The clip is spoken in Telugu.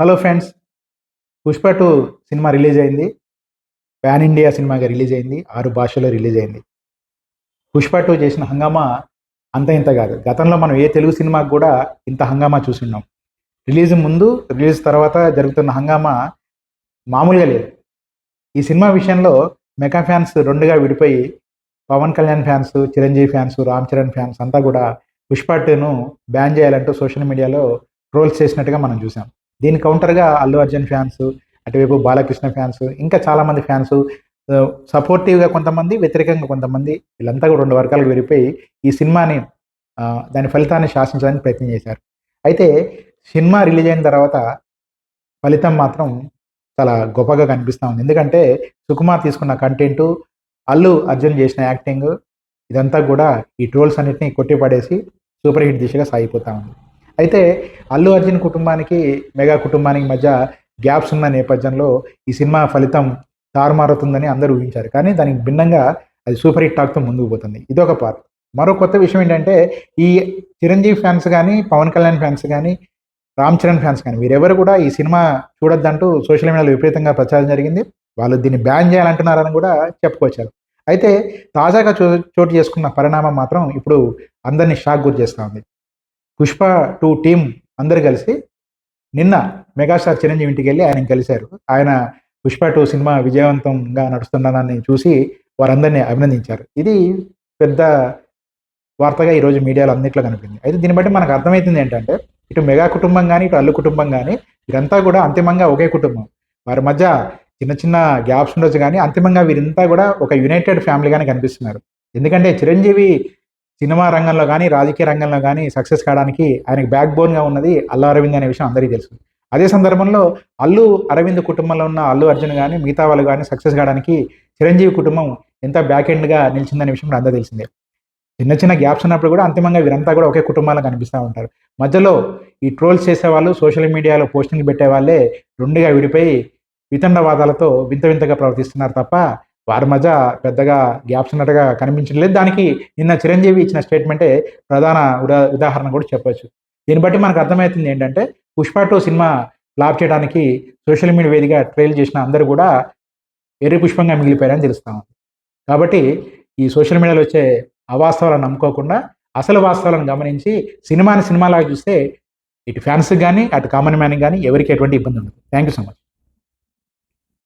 Hello friends, 'Pushpa 2' cinema release అయింది. పాన్ ఇండియా సినిమాగా రిలీజ్ అయింది. 6 భాషల్లో రిలీజ్ అయింది. 'పుష్ప 2' చేసిన హంగామా అంత ఇంత కాదు. గతంలో మనం ఏ తెలుగు సినిమాకి కూడా ఇంత హంగామా చూసున్నాం. రిలీజ్ ముందు, రిలీజ్ తర్వాత జరుగుతున్న హంగామా మామూలుగా లేదు. ఈ సినిమా విషయంలో మెగా ఫ్యాన్స్ 2గా విడిపోయి Pawan Kalyan fans, Chiranjeevi fans, Ram Charan fans అంతా కూడా 'పుష్ప 2'ను బ్యాన్ చేయాలంటూ సోషల్ మీడియాలో ట్రోల్స్ చేసినట్టుగా మనం చూసాం. దీని కౌంటర్‌గా అల్లు అర్జున్ ఫ్యాన్స్, అటువైపు బాలకృష్ణ ఫ్యాన్స్, ఇంకా చాలామంది ఫ్యాన్స్ సపోర్టివ్‌గా కొంతమంది, వ్యతిరేకంగా కొంతమంది వీళ్ళంతా కూడా 2 వర్గాలుగా విడిపోయి ఈ సినిమాని దాని ఫలితాన్ని శాసించడానికి ప్రయత్నం చేశారు. అయితే సినిమా రిలీజ్ అయిన తర్వాత ఫలితం మాత్రం చాలా గొప్పగా కనిపిస్తా ఉంది. ఎందుకంటే సుకుమార్ తీసుకున్న కంటెంటు, అల్లు అర్జున్ చేసిన యాక్టింగ్ ఇదంతా కూడా ఈ ట్రోల్స్ అన్నిటిని కొట్టిపడేసి సూపర్ హిట్ దిశగా సాగిపోతా ఉంది. అయితే అల్లు అర్జున్ కుటుంబానికి, మెగా కుటుంబానికి మధ్య గ్యాప్స్ ఉన్న నేపథ్యంలో ఈ సినిమా ఫలితం తారుమారుతుందని అందరూ ఊహించారు. కానీ దానికి భిన్నంగా అది సూపర్ హిట్ టాక్‌తో ముందుకు పోతుంది. ఇదొక పార్ట్. మరో కొత్త విషయం ఏంటంటే ఈ చిరంజీవి ఫ్యాన్స్ గానీ, పవన్ కళ్యాణ్ ఫ్యాన్స్ గానీ, రామ్ చరణ్ ఫ్యాన్స్ కానీ వీరెవరు కూడా ఈ సినిమా చూడొద్దంటూ సోషల్ మీడియాలో విపరీతంగా ప్రచారం జరిగింది. వాళ్ళు దీన్ని బ్యాన్ చేయాలంటున్నారని కూడా చెప్పుకొచ్చారు. అయితే తాజాగా చోటు చేసుకున్న పరిణామం మాత్రం ఇప్పుడు అందరిని షాక్ గురి చేస్తా ఉంది. 'పుష్ప 2' టీమ్ అందరూ కలిసి నిన్న మెగాస్టార్ చిరంజీవి ఇంటికెళ్ళి ఆయనని కలిశారు. ఆయన 'పుష్ప 2' సినిమా విజయవంతంగా నడుస్తున్నదాన్ని చూసి వారందరిని అభినందించారు. ఇది పెద్ద వార్తగా ఈరోజు మీడియాలో అన్నిట్లో కనిపించింది. అయితే దీన్ని బట్టి మనకు అర్థమవుతుంది ఏంటంటే ఇటు మెగా కుటుంబం కానీ, ఇటు అల్లు కుటుంబం కానీ వీరంతా కూడా అంతిమంగా ఒకే కుటుంబం. వారి మధ్య చిన్న చిన్న గ్యాప్స్ ఉండొచ్చు కానీ అంతిమంగా వీరంతా కూడా ఒక యునైటెడ్ ఫ్యామిలీగానే కనిపిస్తున్నారు. ఎందుకంటే చిరంజీవి సినిమా రంగంలో కానీ, రాజకీయ రంగంలో కానీ సక్సెస్ కావడానికి ఆయనకి బ్యాక్ బోన్‌గా ఉన్నది అల్లు అరవింద్ అనే విషయం అందరికీ తెలుసు. అదే సందర్భంలో అల్లు అరవింద్ కుటుంబంలో ఉన్న అల్లు అర్జున్ గానీ, మిగతా వాళ్ళు గానీ సక్సెస్ కావడానికి చిరంజీవి కుటుంబం ఎంత బ్యాక్ ఎండ్‌గా నిలిచిందనే విషయం కూడా అందరికీ తెలిసిందే. చిన్న చిన్న గ్యాప్స్ ఉన్నప్పుడు కూడా అంతిమంగా వీరంతా కూడా ఒకే కుటుంబాల్లో కనిపిస్తా ఉంటారు. మధ్యలో ఈ ట్రోల్స్ చేసేవాళ్ళు, సోషల్ మీడియాలో పోస్టింగ్‌లు పెట్టేవాళ్ళే 2గా విడిపోయి వితండవాదాలతో వింత వింతగా ప్రవర్తిస్తున్నారు తప్ప వారి మధ్య పెద్దగా గ్యాప్స్ ఉన్నట్టుగా కనిపించడం లేదు. దానికి నిన్న చిరంజీవి ఇచ్చిన స్టేట్మెంటే ప్రధాన ఉదాహరణ కూడా చెప్పొచ్చు. దీన్ని బట్టి మనకు అర్థమవుతుంది ఏంటంటే 'పుష్ప 2' సినిమా ఫ్లాప్ చేయడానికి సోషల్ మీడియా వేదికగా ట్రైల్ చేసిన అందరూ కూడా ఎర్రి పుష్పంగా మిగిలిపోయారని తెలుస్తా ఉంది. కాబట్టి ఈ సోషల్ మీడియాలో వచ్చే అవాస్తవాలను నమ్ముకోకుండా అసలు వాస్తవాలను గమనించి సినిమాని సినిమాలాగా చూస్తే ఇటు ఫ్యాన్స్‌కి గానీ, అటు కామన్ మ్యాన్‌కి గానీ ఎవరికీ ఎటువంటి ఇబ్బంది ఉండదు. Thank you so much.